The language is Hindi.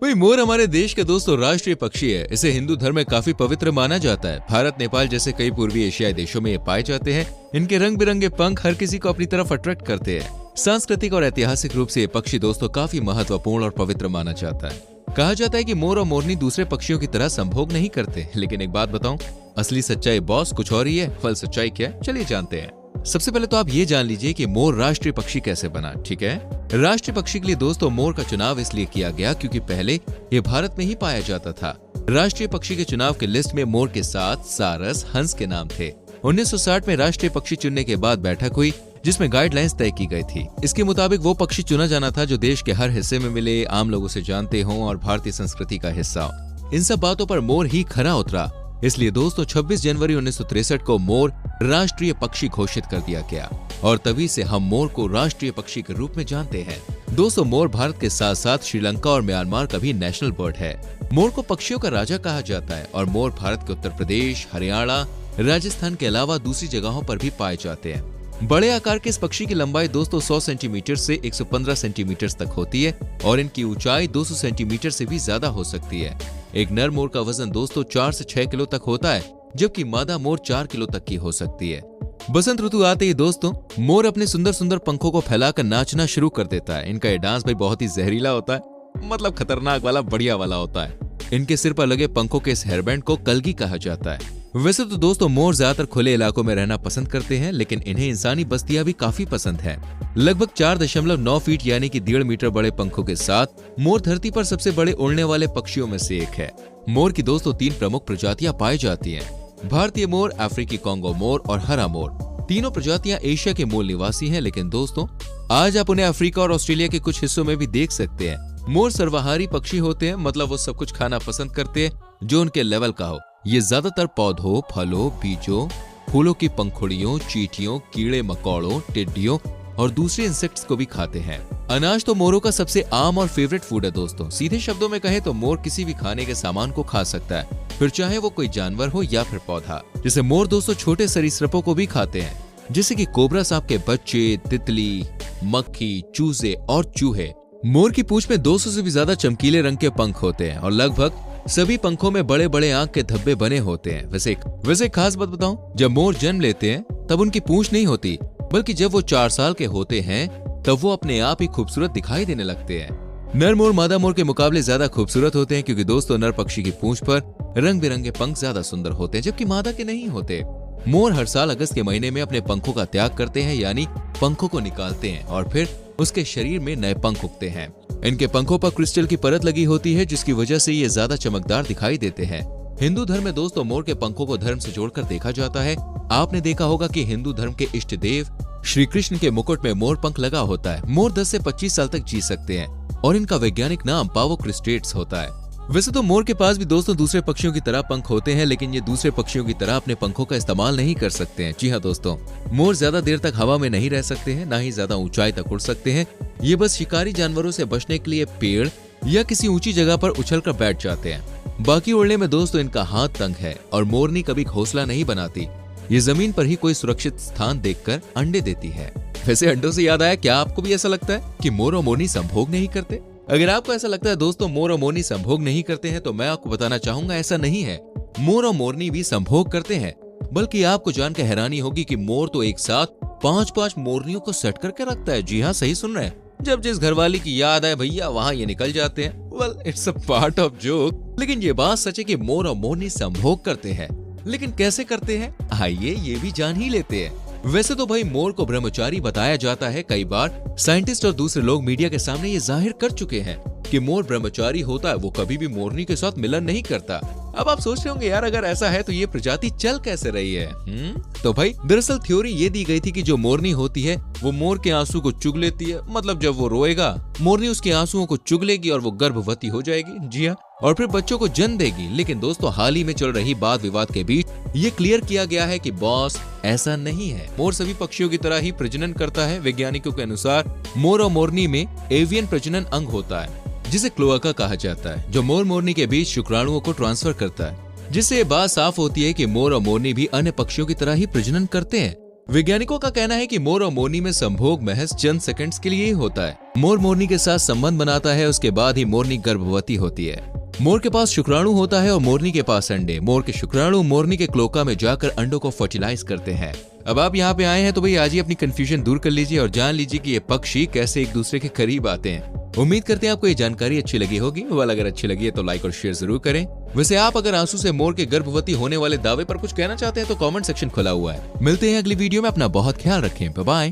भाई मोर हमारे देश के दोस्तों राष्ट्रीय पक्षी है। इसे हिंदू धर्म में काफी पवित्र माना जाता है। भारत, नेपाल जैसे कई पूर्वी एशियाई देशों में ये पाए जाते हैं। इनके रंग बिरंगे पंख हर किसी को अपनी तरफ अट्रैक्ट करते हैं। सांस्कृतिक और ऐतिहासिक रूप से ये पक्षी दोस्तों काफी महत्वपूर्ण और पवित्र माना जाता है। कहा जाता है कि मोर और मोरनी दूसरे पक्षियों की तरह संभोग नहीं करते। लेकिन एक बात बताऊं, असली सच्चाई बॉस कुछ और ही है। फल सच्चाई क्या है, चलिए जानते हैं। सबसे पहले तो आप ये जान लीजिए कि मोर राष्ट्रीय पक्षी कैसे बना। ठीक है, राष्ट्रीय पक्षी के लिए दोस्तों मोर का चुनाव इसलिए किया गया क्योंकि पहले ये भारत में ही पाया जाता था। राष्ट्रीय पक्षी के चुनाव के लिस्ट में मोर के साथ सारस, हंस के नाम थे। 1960 में राष्ट्रीय पक्षी चुनने के बाद बैठक हुई जिसमें गाइडलाइंस तय की गई थी। इसके मुताबिक वो पक्षी चुना जाना था जो देश के हर हिस्से में मिले, आम लोगों से जानते हों और भारतीय संस्कृति का हिस्सा हो। इन सब बातों पर मोर ही खरा उतरा। इसलिए दोस्तों 26 जनवरी 1963 को मोर राष्ट्रीय पक्षी घोषित कर दिया गया और तभी से हम मोर को राष्ट्रीय पक्षी के रूप में जानते हैं। दोस्तों मोर भारत के साथ साथ श्रीलंका और म्यांमार का भी नेशनल बर्ड है। मोर को पक्षियों का राजा कहा जाता है और मोर भारत के उत्तर प्रदेश, हरियाणा, राजस्थान के अलावा दूसरी जगहों पर भी पाए जाते हैं। बड़े आकार के इस पक्षी की लंबाई दोस्तों 100 सेंटीमीटर से 115 सेंटीमीटर तक होती है और इनकी ऊंचाई 200 सेंटीमीटर से भी ज्यादा हो सकती है। एक नर मोर का वजन दोस्तों 4 से 6 किलो तक होता है, जबकि मादा मोर 4 किलो तक की हो सकती है। बसंत ऋतु आते ही दोस्तों मोर अपने सुंदर सुंदर पंखों को फैलाकर नाचना शुरू कर देता है। इनका ये डांस भाई बहुत ही जहरीला होता है, मतलब खतरनाक वाला, बढ़िया वाला होता है। इनके सिर पर लगे पंखों के इस हेयरबैंड को कलगी कहा जाता है। वैसे तो दोस्तों मोर ज्यादातर खुले इलाकों में रहना पसंद करते हैं, लेकिन इन्हें इंसानी बस्तियां भी काफी पसंद है। लगभग 4.9 फीट यानी कि 1.5 मीटर बड़े पंखों के साथ मोर धरती पर सबसे बड़े उड़ने वाले पक्षियों में से एक है। मोर की दोस्तों 3 प्रमुख प्रजातियां पाई जाती हैं। भारतीय मोर, अफ्रीकी कांगो मोर और हरा मोर। तीनों प्रजातियां एशिया के मूल निवासी हैं, लेकिन दोस्तों आज आप उन्हें अफ्रीका और ऑस्ट्रेलिया के कुछ हिस्सों में भी देख सकते हैं। मोर सर्वाहारी पक्षी होते हैं, मतलब वो सब कुछ खाना पसंद करते हैं जो उनके लेवल का हो। ये ज्यादातर पौधों, फलों, बीजों, फूलों की पंखुड़ियों, चींटियों, कीड़े मकोड़ों, टिड्डियों और दूसरे इंसेक्ट्स को भी खाते हैं। अनाज तो मोरों का सबसे आम और फेवरेट फूड है दोस्तों। सीधे शब्दों में कहें तो मोर किसी भी खाने के सामान को खा सकता है, फिर चाहे वो कोई जानवर हो या फिर पौधा। जैसे मोर दोस्तों छोटे सरीसृपों को भी खाते हैं, जैसे कि कोबरा सांप के बच्चे, तितली, मक्खी, चूजे और चूहे। मोर की पूंछ में 200 से भी ज्यादा चमकीले रंग के पंख होते हैं और लगभग सभी पंखों में बड़े बड़े आंख के धब्बे बने होते हैं। वैसे एक खास बात बताऊं, जब मोर जन्म लेते हैं तब उनकी पूंछ नहीं होती, बल्कि जब वो 4 साल के होते हैं तब वो अपने आप ही खूबसूरत दिखाई देने लगते हैं। नर मोर मादा मोर के मुकाबले ज्यादा खूबसूरत होते हैं क्योंकि दोस्तों नर पक्षी की पूंछ पर रंग बिरंगे पंख ज्यादा सुंदर होते हैं, जबकि मादा के नहीं होते। मोर हर साल अगस्त के महीने में अपने पंखों का त्याग करते हैं, यानी पंखों को निकालते हैं और फिर उसके शरीर में नए पंख उगते हैं। इनके पंखों पर क्रिस्टल की परत लगी होती है, जिसकी वजह से ये ज्यादा चमकदार दिखाई देते हैं। हिंदू धर्म में दोस्तों मोर के पंखों को धर्म से जोड़कर देखा जाता है। आपने देखा होगा कि हिंदू धर्म के इष्ट देव श्री कृष्ण के मुकुट में मोर पंख लगा होता है। मोर 10 से 25 साल तक जी सकते हैं और इनका वैज्ञानिक नाम पावोक्रिस्टेट्स होता है। वैसे तो मोर के पास भी दोस्तों दूसरे पक्षियों की तरह पंख होते हैं, लेकिन ये दूसरे पक्षियों की तरह अपने पंखों का इस्तेमाल नहीं कर सकते हैं। जी हाँ दोस्तों, मोर ज्यादा देर तक हवा में नहीं रह सकते हैं, ना ही ज्यादा ऊंचाई तक उड़ सकते हैं। ये बस शिकारी जानवरों से बचने के लिए पेड़ या किसी ऊंची जगह पर उछलकर बैठ जाते हैं। बाकी उड़ने में दोस्तों इनका हाथ तंग है और मोरनी कभी घोंसला नहीं बनाती। ये जमीन पर ही कोई सुरक्षित स्थान देखकर अंडे देती है। वैसे अंडों से याद आया, क्या आपको भी ऐसा लगता है कि मोर और मोरनी संभोग नहीं करते? अगर आपको ऐसा लगता है दोस्तों मोर और मोरनी संभोग नहीं करते हैं, तो मैं आपको बताना चाहूंगा ऐसा नहीं है। मोर और मोरनी भी संभोग करते हैं, बल्कि आपको जानकर हैरानी होगी कि मोर तो एक साथ 5-5 मोरनियों को सेट करके रखता है। जी हाँ, सही सुन रहे हैं। जब जिस घरवाली की याद आए भैया वहाँ ये निकल जाते हैं। Well, it's a part of joke, लेकिन ये बात सच है कि मोर और मोरनी संभोग करते हैं। लेकिन कैसे करते हैं, आइए ये भी जान ही लेते हैं। वैसे तो भाई मोर को ब्रह्मचारी बताया जाता है। कई बार साइंटिस्ट और दूसरे लोग मीडिया के सामने ये जाहिर कर चुके हैं कि मोर ब्रह्मचारी होता है, वो कभी भी मोरनी के साथ मिलन नहीं करता। अब आप सोच रहे होंगे यार अगर ऐसा है तो ये प्रजाति चल कैसे रही है? तो भाई दरअसल थ्योरी ये दी गई थी कि जो मोरनी होती है वो मोर के आंसू को चुग लेती है, मतलब जब वो रोएगा मोरनी उसके आंसुओं को चुग लेगी और वो गर्भवती हो जाएगी। जी हाँ, और फिर बच्चों को जन्म देगी। लेकिन दोस्तों हाल ही में चल रही वाद विवाद के बीच ये क्लियर किया गया है कि बॉस ऐसा नहीं है। मोर सभी पक्षियों की तरह ही प्रजनन करता है। वैज्ञानिकों के अनुसार मोर और मोरनी में एवियन प्रजनन अंग होता है, जिसे क्लोआका कहा जाता है, जो मोर मोरनी के बीच शुक्राणुओं को ट्रांसफर करता है। जिससे ये बात साफ होती है कि मोर और मोरनी भी अन्य पक्षियों की तरह ही प्रजनन करते हैं। वैज्ञानिकों का कहना है कि मोर और मोरनी में संभोग महज चंद सेकंड्स के लिए ही होता है। मोर मोरनी के साथ संबंध बनाता है, उसके बाद ही मोरनी गर्भवती होती है। मोर के पास शुक्राणु होता है और मोरनी के पास अंडे। मोर के शुक्राणु मोरनी के क्लोका में जाकर अंडों को फर्टिलाइज करते हैं। अब आप यहाँ पे आए हैं तो भाई आज ही अपनी कंफ्यूजन दूर कर लीजिए और जान लीजिए कि ये पक्षी कैसे एक दूसरे के करीब आते हैं। उम्मीद करते हैं आपको ये जानकारी अच्छी लगी होगी। वाल अगर अच्छी लगी है तो लाइक और शेयर जरूर करें। वैसे आप अगर आंसू से मोर के गर्भवती होने वाले दावे पर कुछ कहना चाहते हैं तो कमेंट सेक्शन खुला हुआ है। मिलते हैं अगली वीडियो में। अपना बहुत ख्याल रखें। Bye bye.